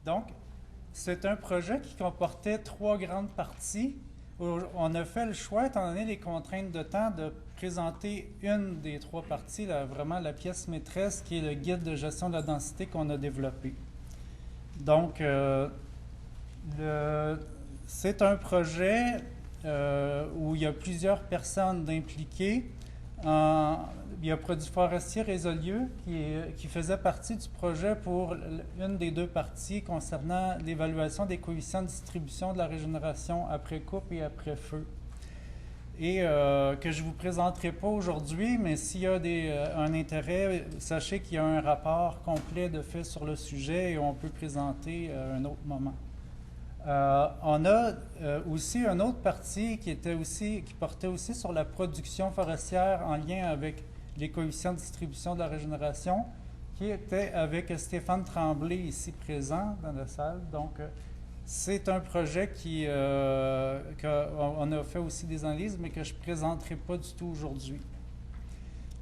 Donc, c'est un projet qui comportait 3 grandes parties. On a fait le choix, étant donné les contraintes de temps, de présenter une des 3 parties, vraiment la pièce maîtresse, qui est le guide de gestion de la densité qu'on a développé. Donc, c'est un projet où il y a plusieurs personnes impliquées. Il y a Produits forestiers Résolus qui faisait partie du projet pour une des 2 parties concernant l'évaluation des coefficients de distribution de la régénération après coupe et après feu. Et que je ne vous présenterai pas aujourd'hui, mais s'il y a un intérêt, sachez qu'il y a un rapport complet de fait sur le sujet et on peut présenter à un autre moment. On a aussi une autre partie qui portait aussi sur la production forestière en lien avec les coefficients de distribution de la régénération, qui était avec Stéphane Tremblay ici présent dans la salle. Donc, c'est un projet qu'on a fait aussi des analyses, mais que je ne présenterai pas du tout aujourd'hui.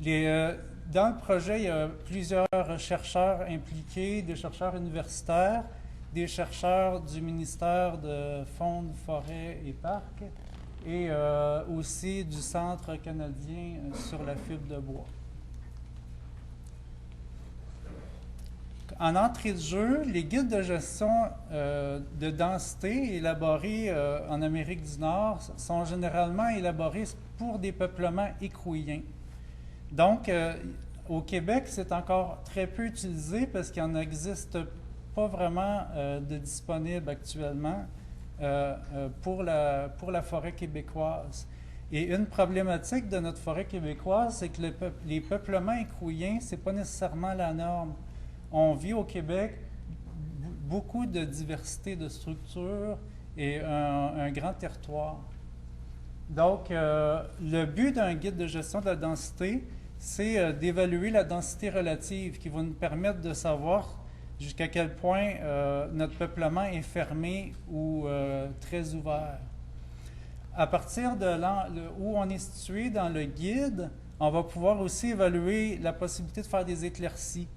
Dans le projet, il y a plusieurs chercheurs impliqués, des chercheurs universitaires, des chercheurs du ministère de Faune, Forêt et Parcs, et aussi du Centre canadien sur la fibre de bois. En entrée de jeu, les guides de gestion de densité élaborés en Amérique du Nord sont généralement élaborés pour des peuplements écrouilliens. Donc, au Québec, c'est encore très peu utilisé parce qu'il n'en existe pas vraiment de disponible actuellement pour la forêt québécoise. Et une problématique de notre forêt québécoise, c'est que les peuplements écrouilliens, ce n'est pas nécessairement la norme. On vit au Québec beaucoup de diversité de structures et un grand territoire. Donc, le but d'un guide de gestion de la densité, c'est d'évaluer la densité relative qui va nous permettre de savoir jusqu'à quel point notre peuplement est fermé ou très ouvert. À partir de où on est situé dans le guide, on va pouvoir aussi évaluer la possibilité de faire des éclaircies.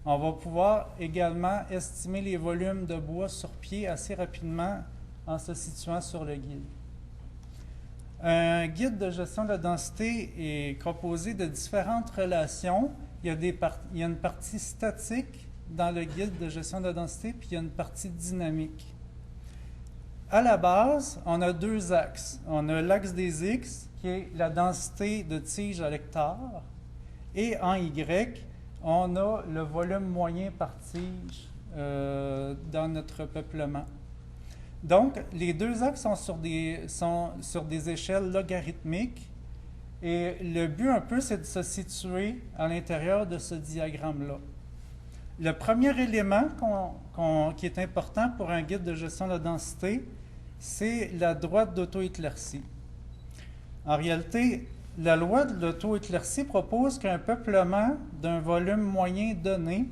On va pouvoir également estimer les volumes de bois sur pied assez rapidement en se situant sur le guide. Un guide de gestion de la densité est composé de différentes relations. Il y a une partie statique dans le guide de gestion de la densité, puis il y a une partie dynamique. À la base, on a 2 axes. On a l'axe des X, qui est la densité de tiges à l'hectare, et en Y, on a le volume moyen par tige dans notre peuplement. Donc, les 2 axes sont sur des échelles logarithmiques, et le but un peu, c'est de se situer à l'intérieur de ce diagramme-là. Le premier élément qui est important pour un guide de gestion de la densité, c'est la droite d'auto-éclaircie. En réalité, la loi de l'auto-éclaircie propose qu'un peuplement d'un volume moyen donné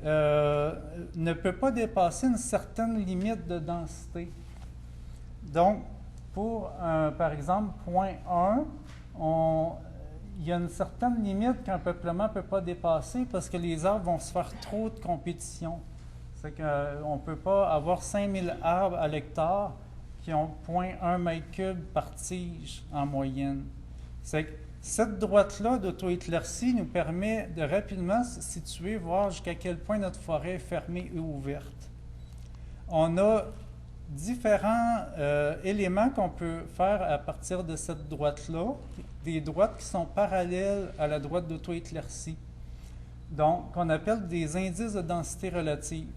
ne peut pas dépasser une certaine limite de densité. Donc, pour, par exemple, point 1, il y a une certaine limite qu'un peuplement ne peut pas dépasser parce que les arbres vont se faire trop de compétition. C'est qu'on ne peut pas avoir 5000 arbres à l'hectare qui ont 0,1 mètre cube par tige en moyenne. C'est que cette droite-là d'auto-éclaircie nous permet de rapidement se situer, voir jusqu'à quel point notre forêt est fermée et ouverte. On a différents éléments qu'on peut faire à partir de cette droite-là, des droites qui sont parallèles à la droite d'auto-éclaircie, donc qu'on appelle des indices de densité relative.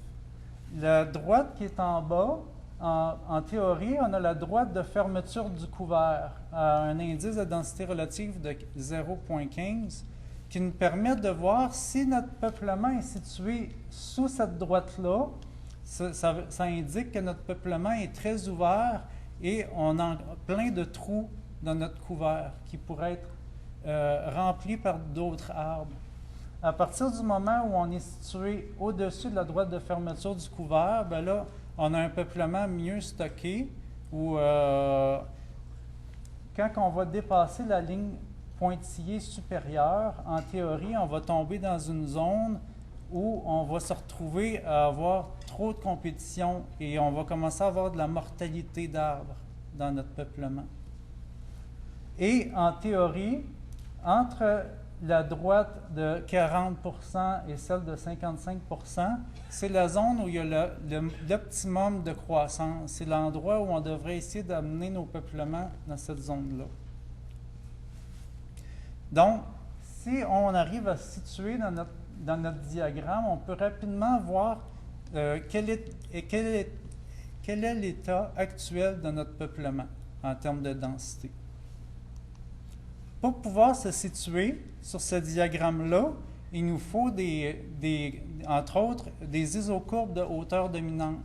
La droite qui est en bas, en théorie, on a la droite de fermeture du couvert à un indice de densité relative de 0,15 qui nous permet de voir si notre peuplement est situé sous cette droite-là. Ça indique que notre peuplement est très ouvert et on a plein de trous dans notre couvert qui pourraient être remplis par d'autres arbres. À partir du moment où on est situé au-dessus de la droite de fermeture du couvert, bien là, on a un peuplement mieux stocké où quand on va dépasser la ligne pointillée supérieure, en théorie, on va tomber dans une zone où on va se retrouver à avoir trop de compétition et on va commencer à avoir de la mortalité d'arbres dans notre peuplement. Et en théorie, entre la droite de 40% et celle de 55%, c'est la zone où il y a l'optimum de croissance. C'est l'endroit où on devrait essayer d'amener nos peuplements dans cette zone-là. Donc, si on arrive à se situer dans notre diagramme, on peut rapidement voir quel est l'état actuel de notre peuplement en termes de densité. Pour pouvoir se situer sur ce diagramme-là, il nous faut entre autres, des isocourbes de hauteur dominante.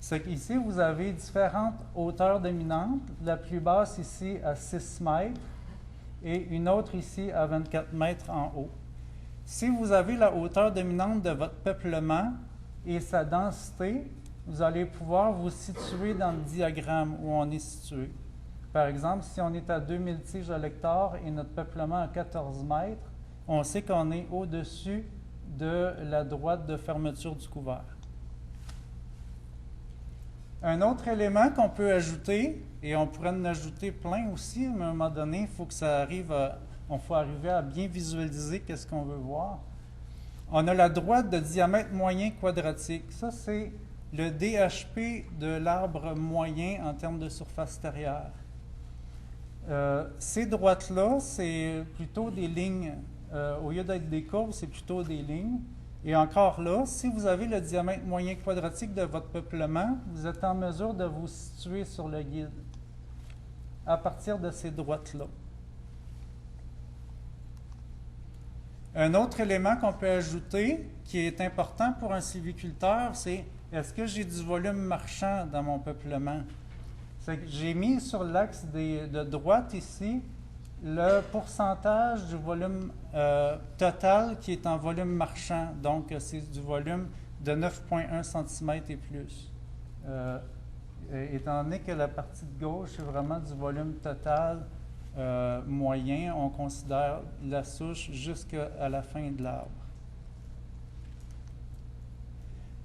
C'est qu'ici, vous avez différentes hauteurs dominantes. La plus basse ici à 6 mètres et une autre ici à 24 mètres en haut. Si vous avez la hauteur dominante de votre peuplement et sa densité, vous allez pouvoir vous situer dans le diagramme où on est situé. Par exemple, si on est à 2000 tiges à l'hectare et notre peuplement à 14 mètres, on sait qu'on est au-dessus de la droite de fermeture du couvert. Un autre élément qu'on peut ajouter, et on pourrait en ajouter plein aussi, mais à un moment donné, il faut que ça arrive on faut arriver à bien visualiser qu'est-ce qu'on veut voir. On a la droite de diamètre moyen quadratique. Ça, c'est le DHP de l'arbre moyen en termes de surface terrière. Ces droites-là, c'est plutôt des lignes. Au lieu d'être des courbes, c'est plutôt des lignes. Et encore là, si vous avez le diamètre moyen quadratique de votre peuplement, vous êtes en mesure de vous situer sur le guide à partir de ces droites-là. Un autre élément qu'on peut ajouter, qui est important pour un sylviculteur, c'est est-ce que j'ai du volume marchand dans mon peuplement? C'est que j'ai mis sur l'axe de droite ici le pourcentage du volume total qui est en volume marchand. Donc, c'est du volume de 9,1 cm et plus. Étant donné que la partie de gauche, c'est vraiment du volume total moyen, on considère la souche jusqu'à la fin de l'arbre.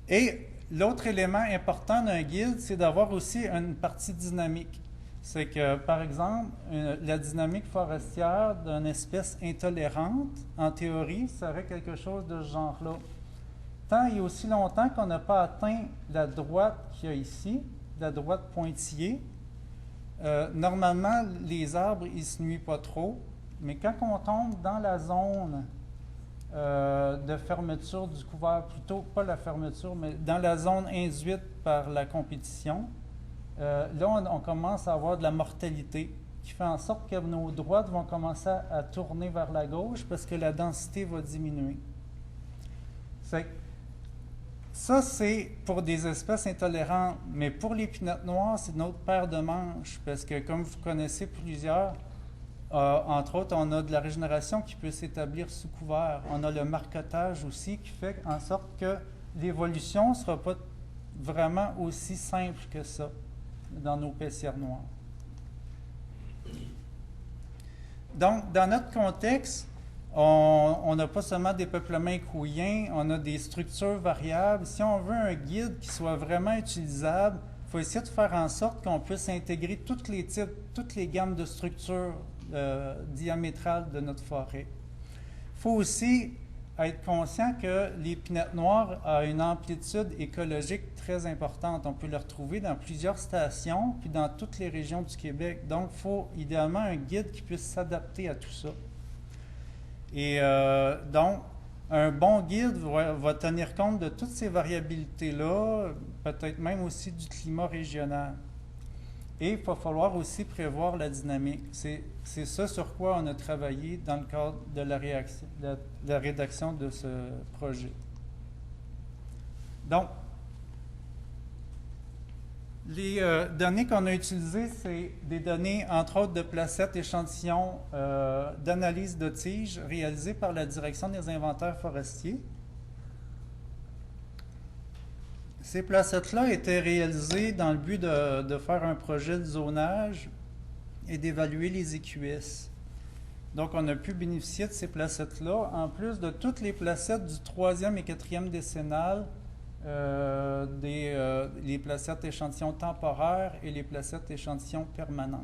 Et l'autre élément important d'un guide, c'est d'avoir aussi une partie dynamique. C'est que, par exemple, la dynamique forestière d'une espèce intolérante, en théorie, serait quelque chose de ce genre-là. Tant et aussi longtemps qu'on n'a pas atteint la droite qu'il y a ici, la droite pointillée, normalement, les arbres, ils ne se nuisent pas trop, mais quand on tombe dans la zone de fermeture du couvert, plutôt pas la fermeture, mais dans la zone induite par la compétition, là, on commence à avoir de la mortalité qui fait en sorte que nos droites vont commencer à tourner vers la gauche parce que la densité va diminuer. Ça, c'est pour des espèces intolérantes, mais pour l'épinette noire, c'est une autre paire de manches parce que, comme vous connaissez plusieurs, entre autres, on a de la régénération qui peut s'établir sous couvert. On a le marcotage aussi qui fait en sorte que l'évolution ne sera pas vraiment aussi simple que ça dans nos paissières noires. Donc, dans notre contexte, on n'a pas seulement des peuplements écrouilliens, on a des structures variables. Si on veut un guide qui soit vraiment utilisable, il faut essayer de faire en sorte qu'on puisse intégrer tous les types, toutes les gammes de structures diamétrales de notre forêt. Il faut aussi être conscient que l'épinette noire a une amplitude écologique très importante. On peut le retrouver dans plusieurs stations, puis dans toutes les régions du Québec. Donc, il faut idéalement un guide qui puisse s'adapter à tout ça. Et donc, un bon guide va tenir compte de toutes ces variabilités-là, peut-être même aussi du climat régional. Et il va falloir aussi prévoir la dynamique. C'est ça sur quoi on a travaillé dans le cadre de la rédaction de ce projet. Donc, les données qu'on a utilisées, c'est des données, entre autres, de placettes échantillons d'analyse de tiges réalisées par la Direction des inventaires forestiers. Ces placettes-là étaient réalisées dans le but de faire un projet de zonage et d'évaluer les EQS. Donc, on a pu bénéficier de ces placettes-là, en plus de toutes les placettes du 3e et 4e décennal, les placettes échantillons temporaires et les placettes échantillons permanentes.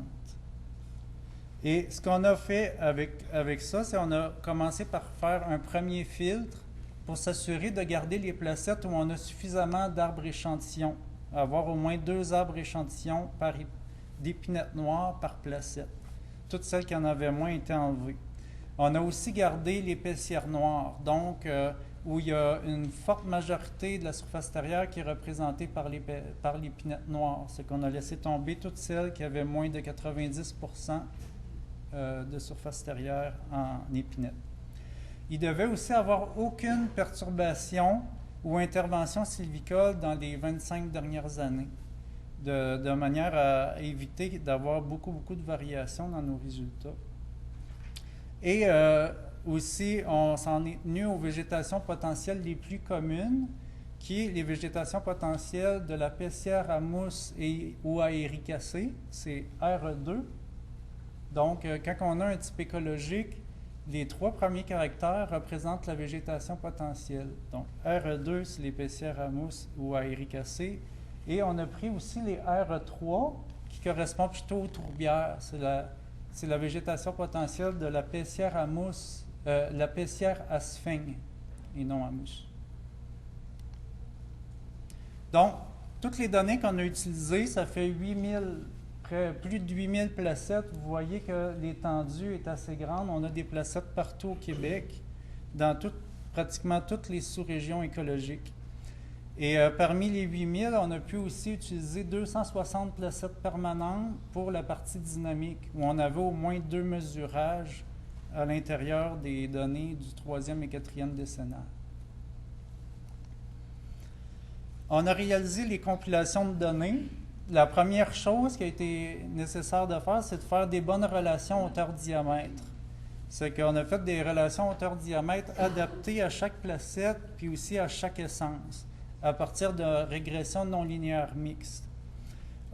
Et ce qu'on a fait avec ça, c'est qu'on a commencé par faire un premier filtre pour s'assurer de garder les placettes où on a suffisamment d'arbres échantillons, avoir au moins 2 arbres échantillons d'épinettes noires par placette. Toutes celles qui en avaient moins étaient enlevées. On a aussi gardé les paissières noires, donc où il y a une forte majorité de la surface terrière qui est représentée par l'épinette noire. C'est qu'on a laissé tomber toutes celles qui avaient moins de 90% de surface terrière en épinette. Il devait aussi avoir aucune perturbation ou intervention sylvicole dans les 25 dernières années, de manière à éviter d'avoir beaucoup de variations dans nos résultats. Et aussi, on s'en est tenu aux végétations potentielles les plus communes, qui est les végétations potentielles de la paissière à mousse ou à éricacée, c'est R2. Donc, quand on a un type écologique, les 3 premiers caractères représentent la végétation potentielle. Donc, R2, c'est les paissières à mousse ou à éricacée. Et on a pris aussi les R3, qui correspondent plutôt aux tourbières. C'est la végétation potentielle de la paissière à mousse, la paissière à sphène, et non à mousse. Donc, toutes les données qu'on a utilisées, ça fait plus de 8000 placettes. Vous voyez que l'étendue est assez grande. On a des placettes partout au Québec, dans pratiquement toutes les sous-régions écologiques. Et parmi les 8000, on a pu aussi utiliser 260 placettes permanentes pour la partie dynamique, où on avait au moins 2 mesurages à l'intérieur des données du 3e et 4e décennal. On a réalisé les compilations de données. La première chose qui a été nécessaire de faire, c'est de faire des bonnes relations hauteur-diamètre. C'est qu'on a fait des relations hauteur-diamètre adaptées à chaque placette, puis aussi à chaque essence, à partir de régressions non linéaires mixtes.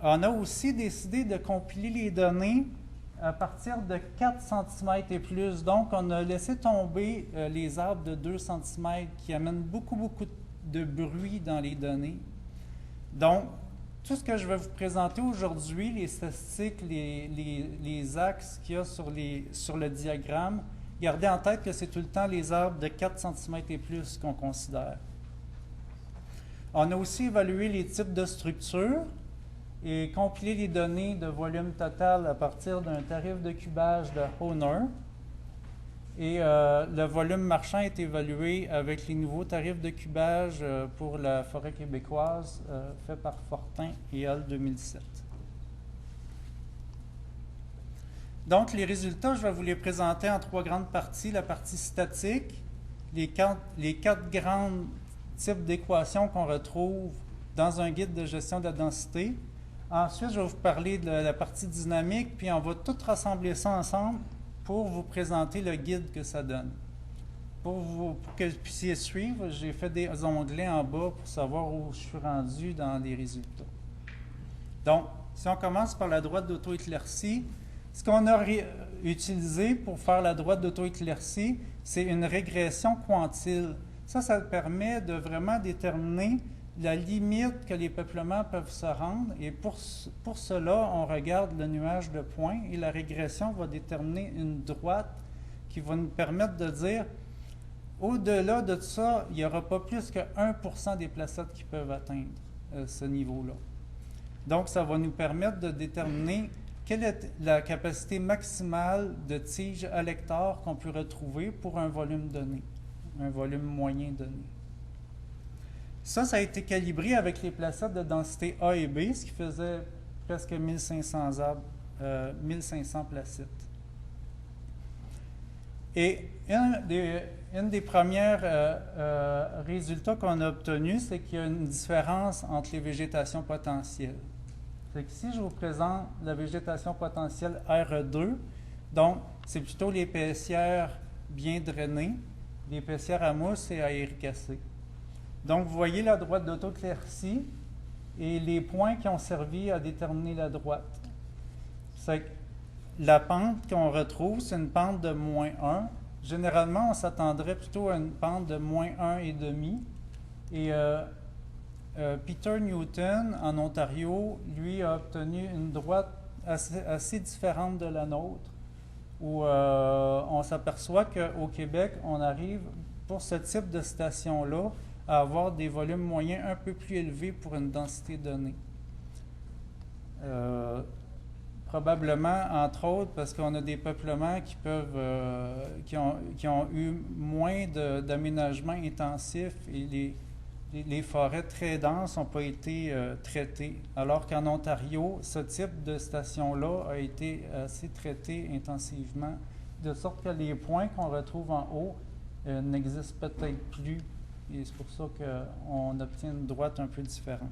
On a aussi décidé de compiler les données à partir de 4 cm et plus. Donc, on a laissé tomber les arbres de 2 cm qui amènent beaucoup de bruit dans les données. Donc, tout ce que je vais vous présenter aujourd'hui, les statistiques, les axes qu'il y a sur le diagramme, gardez en tête que c'est tout le temps les arbres de 4 cm et plus qu'on considère. On a aussi évalué les types de structures et compilé les données de volume total à partir d'un tarif de cubage de Hohner. Et le volume marchand est évalué avec les nouveaux tarifs de cubage pour la forêt québécoise fait par Fortin et al. 2007. Donc, les résultats, je vais vous les présenter en 3 grandes parties. La partie statique, les 4 grands types d'équations qu'on retrouve dans un guide de gestion de la densité. Ensuite, je vais vous parler de la partie dynamique, puis on va tout rassembler ça ensemble pour vous présenter le guide que ça donne. Pour que vous puissiez suivre, j'ai fait des onglets en bas pour savoir où je suis rendu dans les résultats. Donc, si on commence par la droite d'auto-éclaircie, ce qu'on a utilisé pour faire la droite d'auto-éclaircie, c'est une régression quantile. Ça permet de vraiment déterminer la limite que les peuplements peuvent se rendre. Et pour cela, on regarde le nuage de points et la régression va déterminer une droite qui va nous permettre de dire, au-delà de ça, il n'y aura pas plus que 1% des placettes qui peuvent atteindre ce niveau-là. Donc, ça va nous permettre de déterminer quelle est la capacité maximale de tige à l'hectare qu'on peut retrouver pour un volume donné, un volume moyen donné. Ça a été calibré avec les placettes de densité A et B, ce qui faisait presque 1500 arbres, 1500 placettes. Et une des premières résultats qu'on a obtenus, c'est qu'il y a une différence entre les végétations potentielles. Ici, je vous présente la végétation potentielle R2. Donc, c'est plutôt les paissières bien drainées, les paissières à mousse et à éricacée. Donc, vous voyez la droite d'auto-éclaircie et les points qui ont servi à déterminer la droite. la pente qu'on retrouve, c'est une pente de moins 1. Généralement, on s'attendrait plutôt à une pente de moins 1,5. Et Peter Newton, en Ontario, lui, a obtenu une droite assez différente de la nôtre, où on s'aperçoit qu'au Québec, on arrive, pour ce type de station-là, à avoir des volumes moyens un peu plus élevés pour une densité donnée. Probablement, entre autres, parce qu'on a des peuplements qui ont eu moins d'aménagements intensifs et les forêts très denses n'ont pas été traitées. Alors qu'en Ontario, ce type de station-là a été assez traité intensivement, de sorte que les points qu'on retrouve en haut n'existent peut-être plus. Et c'est pour ça qu'on obtient une droite un peu différente.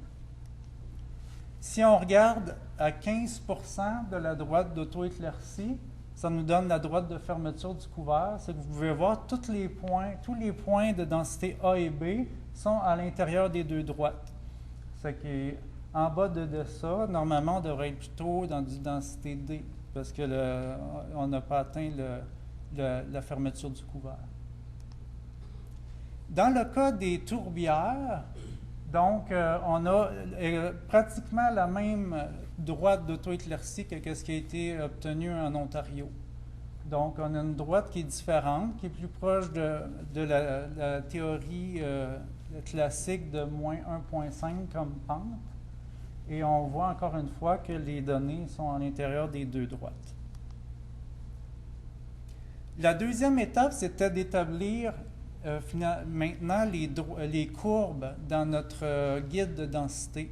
Si on regarde à 15% de la droite d'auto-éclaircie, ça nous donne la droite de fermeture du couvert. C'est que vous pouvez voir tous les points de densité A et B sont à l'intérieur des deux droites. C'est qu'en bas de ça, normalement, on devrait être plutôt dans du densité D, parce qu'on n'a pas atteint la fermeture du couvert. Dans le cas des tourbières, donc, on a pratiquement la même droite d'auto-éclaircie que ce qui a été obtenu en Ontario. Donc, on a une droite qui est différente, qui est plus proche de la théorie classique de moins 1,5 comme pente. Et on voit encore une fois que les données sont à l'intérieur des deux droites. La deuxième étape, c'était d'établir maintenant les courbes dans notre guide de densité.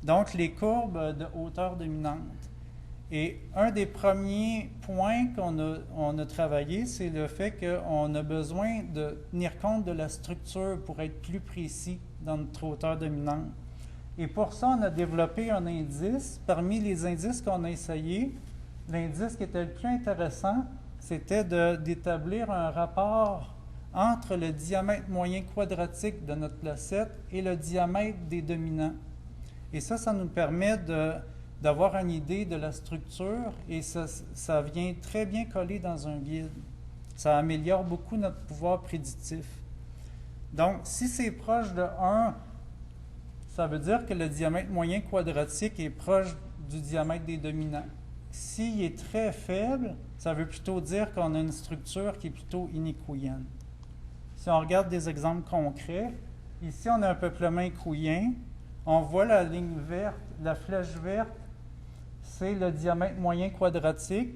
Donc, les courbes de hauteur dominante. Et un des premiers points qu'on a travaillé, c'est le fait qu'on a besoin de tenir compte de la structure pour être plus précis dans notre hauteur dominante. Et pour ça, on a développé un indice. Parmi les indices qu'on a essayés, l'indice qui était le plus intéressant, c'était d'établir un rapport entre le diamètre moyen quadratique de notre placette et le diamètre des dominants. Et ça nous permet d'avoir une idée de la structure et ça vient très bien coller dans un guide. Ça améliore beaucoup notre pouvoir prédictif. Donc, si c'est proche de 1, ça veut dire que le diamètre moyen quadratique est proche du diamètre des dominants. S'il est très faible, ça veut plutôt dire qu'on a une structure qui est plutôt inéquilibre. Si on regarde des exemples concrets, ici on a un peuplement équouien. On voit la ligne verte, la flèche verte, c'est le diamètre moyen quadratique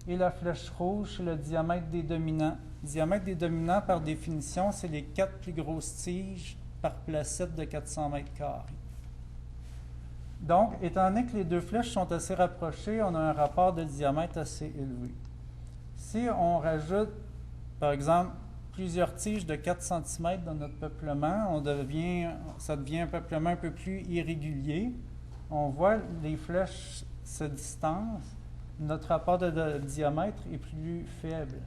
et la flèche rouge, c'est le diamètre des dominants. Le diamètre des dominants, par définition, c'est les 4 plus grosses tiges par placette de 400 mètres carrés. Donc, étant donné que les deux flèches sont assez rapprochées, on a un rapport de diamètre assez élevé. Si on rajoute, par exemple, plusieurs tiges de 4 cm dans notre peuplement, ça devient un peuplement un peu plus irrégulier. On voit les flèches se distancent, notre rapport de diamètre est plus faible.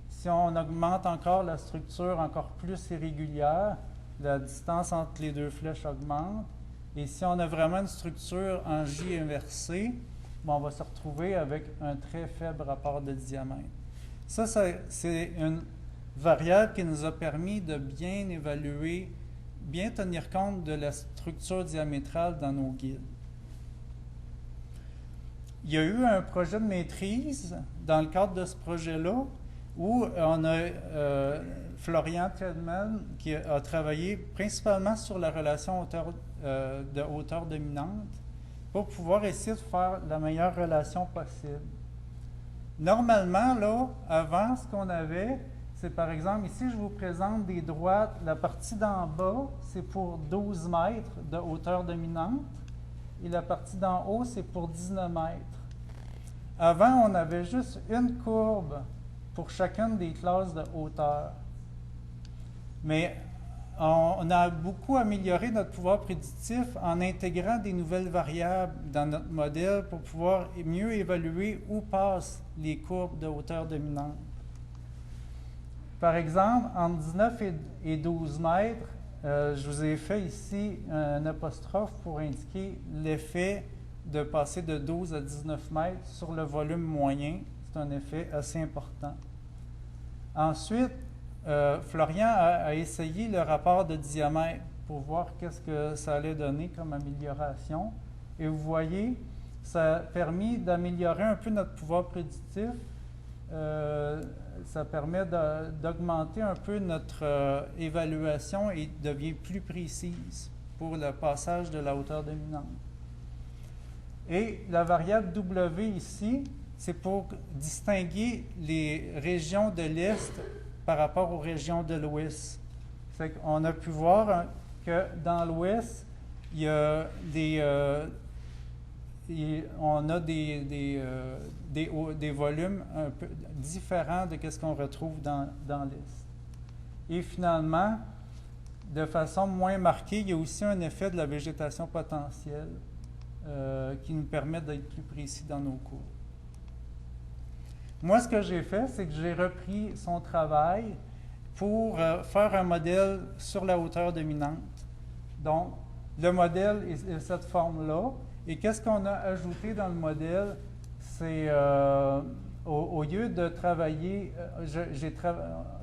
Si on augmente encore la structure encore plus irrégulière, la distance entre les deux flèches augmente. Et si on a vraiment une structure en J inversée, on va se retrouver avec un très faible rapport de diamètre. Ça c'est une variable qui nous a permis de bien évaluer, bien tenir compte de la structure diamétrale dans nos guides. Il y a eu un projet de maîtrise dans le cadre de ce projet-là où on a Florian Tedman qui a travaillé principalement sur la relation de hauteur dominante pour pouvoir essayer de faire la meilleure relation possible. Normalement, là, avant, ce qu'on avait, c'est par exemple, ici, je vous présente des droites. La partie d'en bas, c'est pour 12 mètres de hauteur dominante et la partie d'en haut, c'est pour 19 mètres. Avant, on avait juste une courbe pour chacune des classes de hauteur. Mais on a beaucoup amélioré notre pouvoir prédictif en intégrant des nouvelles variables dans notre modèle pour pouvoir mieux évaluer où passent les courbes de hauteur dominante. Par exemple, entre 19 et 12 mètres, je vous ai fait ici un apostrophe pour indiquer l'effet de passer de 12 à 19 mètres sur le volume moyen. C'est un effet assez important. Ensuite, Florian a essayé le rapport de diamètre pour voir qu'est-ce que ça allait donner comme amélioration. Et vous voyez, ça a permis d'améliorer un peu notre pouvoir prédictif. Ça permet d'augmenter un peu notre évaluation et devient plus précise pour le passage de la hauteur dominante. Et la variable W ici, c'est pour distinguer les régions de l'Est par rapport aux régions de l'Ouest. On a pu voir que dans l'Ouest, il y a on a des volumes un peu différents de ce qu'on retrouve dans l'Est. Et finalement, de façon moins marquée, il y a aussi un effet de la végétation potentielle qui nous permet d'être plus précis dans nos cours. Moi, ce que j'ai fait, c'est que j'ai repris son travail pour faire un modèle sur la hauteur dominante. Donc, le modèle est cette forme-là. Et qu'est-ce qu'on a ajouté dans le modèle? C'est, au lieu de travailler,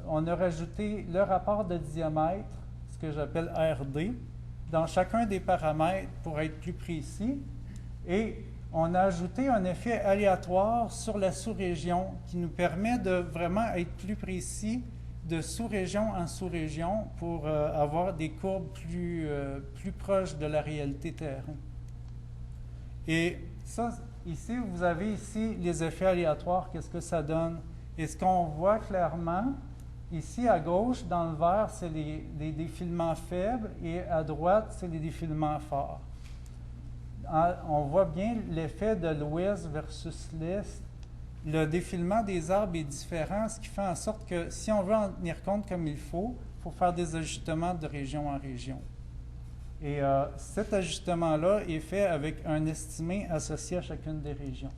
on a rajouté le rapport de diamètre, ce que j'appelle RD, dans chacun des paramètres pour être plus précis. Et on a ajouté un effet aléatoire sur la sous-région qui nous permet de vraiment être plus précis de sous-région en sous-région pour avoir des courbes plus proches de la réalité terrain. Et ça, ici, vous avez ici les effets aléatoires, qu'est-ce que ça donne? Et ce qu'on voit clairement, ici à gauche, dans le vert, c'est les défilements faibles et à droite, c'est les défilements forts. On voit bien l'effet de l'ouest versus l'est. Le défilement des arbres est différent, ce qui fait en sorte que si on veut en tenir compte comme il faut faire des ajustements de région en région. Et cet ajustement-là est fait avec un estimé associé à chacune des régions.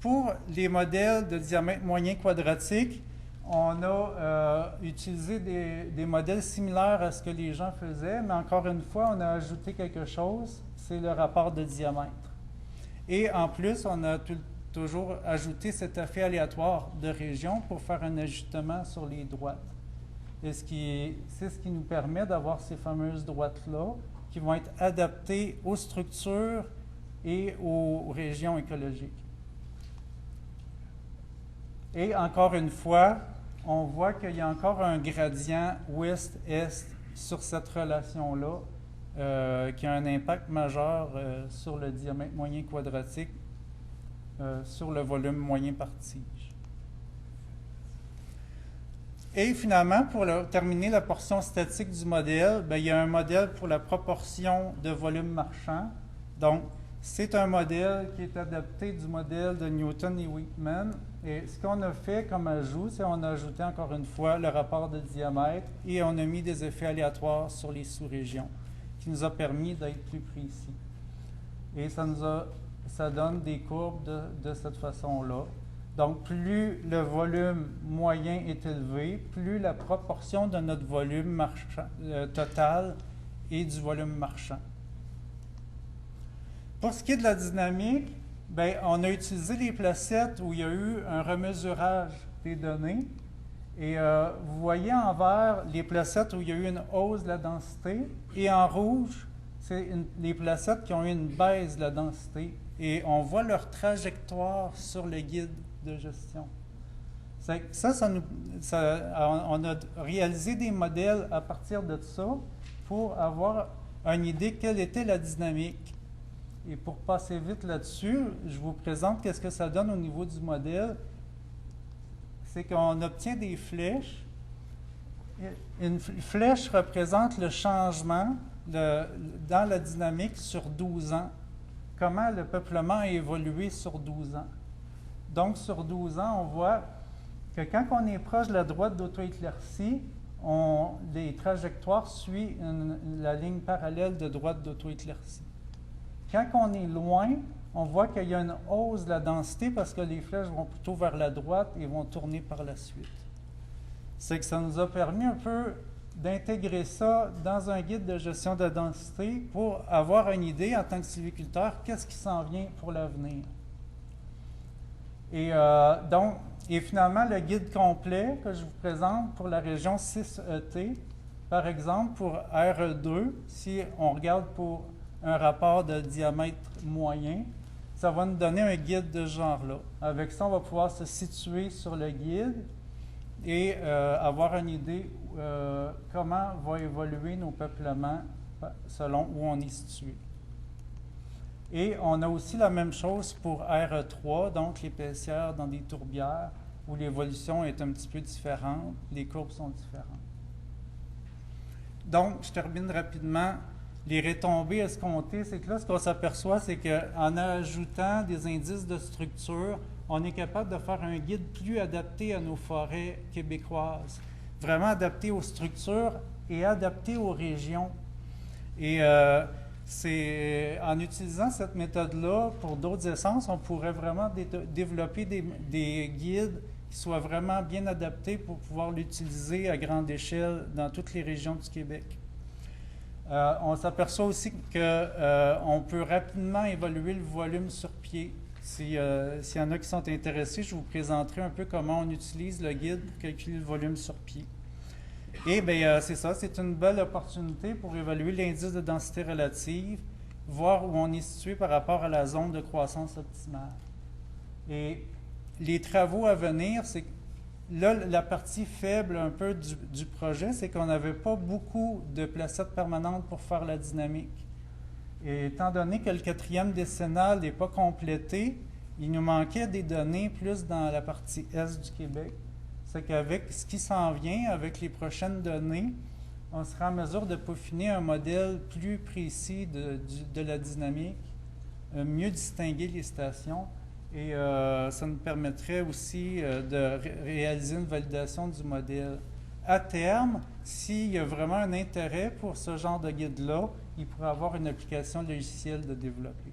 Pour les modèles de diamètre moyen quadratique, on a utilisé des modèles similaires à ce que les gens faisaient, mais encore une fois, on a ajouté quelque chose, c'est le rapport de diamètre. Et en plus, on a toujours ajouté cet effet aléatoire de région pour faire un ajustement sur les droites. Et c'est ce qui nous permet d'avoir ces fameuses droites-là qui vont être adaptées aux structures et aux régions écologiques. Et encore une fois, on voit qu'il y a encore un gradient ouest-est sur cette relation-là qui a un impact majeur sur le diamètre moyen quadratique, sur le volume moyen par tige. Et finalement, pour terminer la portion statique du modèle, il y a un modèle pour la proportion de volume marchand. Donc, c'est un modèle qui est adapté du modèle de Newton et Whitman. Et ce qu'on a fait comme ajout, c'est qu'on a ajouté encore une fois le rapport de diamètre et on a mis des effets aléatoires sur les sous-régions qui nous a permis d'être plus précis. Et ça donne des courbes de cette façon-là. Donc, plus le volume moyen est élevé, plus la proportion de notre volume total est du volume marchand. Pour ce qui est de la dynamique, on a utilisé les placettes où il y a eu un remesurage des données. Et vous voyez en vert les placettes où il y a eu une hausse de la densité. Et en rouge, c'est les placettes qui ont eu une baisse de la densité. Et on voit leur trajectoire sur le guide de gestion. On a réalisé des modèles à partir de ça pour avoir une idée quelle était la dynamique. Et pour passer vite là-dessus, je vous présente qu'est-ce que ça donne au niveau du modèle. C'est qu'on obtient des flèches. Une flèche représente le changement dans la dynamique sur 12 ans. Comment le peuplement a évolué sur 12 ans. Donc, sur 12 ans, on voit que quand on est proche de la droite d'auto-éclaircie, les trajectoires suivent la ligne parallèle de droite d'auto-éclaircie. Quand on est loin, on voit qu'il y a une hausse de la densité parce que les flèches vont plutôt vers la droite et vont tourner par la suite. C'est que ça nous a permis un peu d'intégrer ça dans un guide de gestion de densité pour avoir une idée en tant que sylviculteur, qu'est-ce qui s'en vient pour l'avenir. Et et finalement, le guide complet que je vous présente pour la région 6ET, par exemple, pour RE2, si on regarde pour un rapport de diamètre moyen, ça va nous donner un guide de ce genre-là. Avec ça, on va pouvoir se situer sur le guide et avoir une idée comment vont évoluer nos peuplements selon où on est situé. Et on a aussi la même chose pour RE3, donc l'épaisseur dans des tourbières, où l'évolution est un petit peu différente, les courbes sont différentes. Donc, je termine rapidement. Les retombées escomptées, c'est que là, ce qu'on s'aperçoit, c'est qu'en ajoutant des indices de structure, on est capable de faire un guide plus adapté à nos forêts québécoises, vraiment adapté aux structures et adapté aux régions. Et c'est en utilisant cette méthode-là pour d'autres essences, on pourrait vraiment développer des guides qui soient vraiment bien adaptés pour pouvoir l'utiliser à grande échelle dans toutes les régions du Québec. On s'aperçoit aussi qu'on peut rapidement évaluer le volume sur pied. S'il y en a qui sont intéressés, je vous présenterai un peu comment on utilise le guide pour calculer le volume sur pied. Et bien, c'est ça, c'est une belle opportunité pour évaluer l'indice de densité relative, voir où on est situé par rapport à la zone de croissance optimale. Et les travaux à venir, c'est là, la partie faible un peu du projet, c'est qu'on n'avait pas beaucoup de placettes permanentes pour faire la dynamique. Et étant donné que le 4e décennal n'est pas complété, il nous manquait des données plus dans la partie est du Québec. C'est qu'avec ce qui s'en vient, avec les prochaines données, on sera en mesure de peaufiner un modèle plus précis de la dynamique, mieux distinguer les stations. Et ça nous permettrait aussi de réaliser une validation du modèle. À terme, s'il y a vraiment un intérêt pour ce genre de guide-là, il pourrait avoir une application logicielle de développer.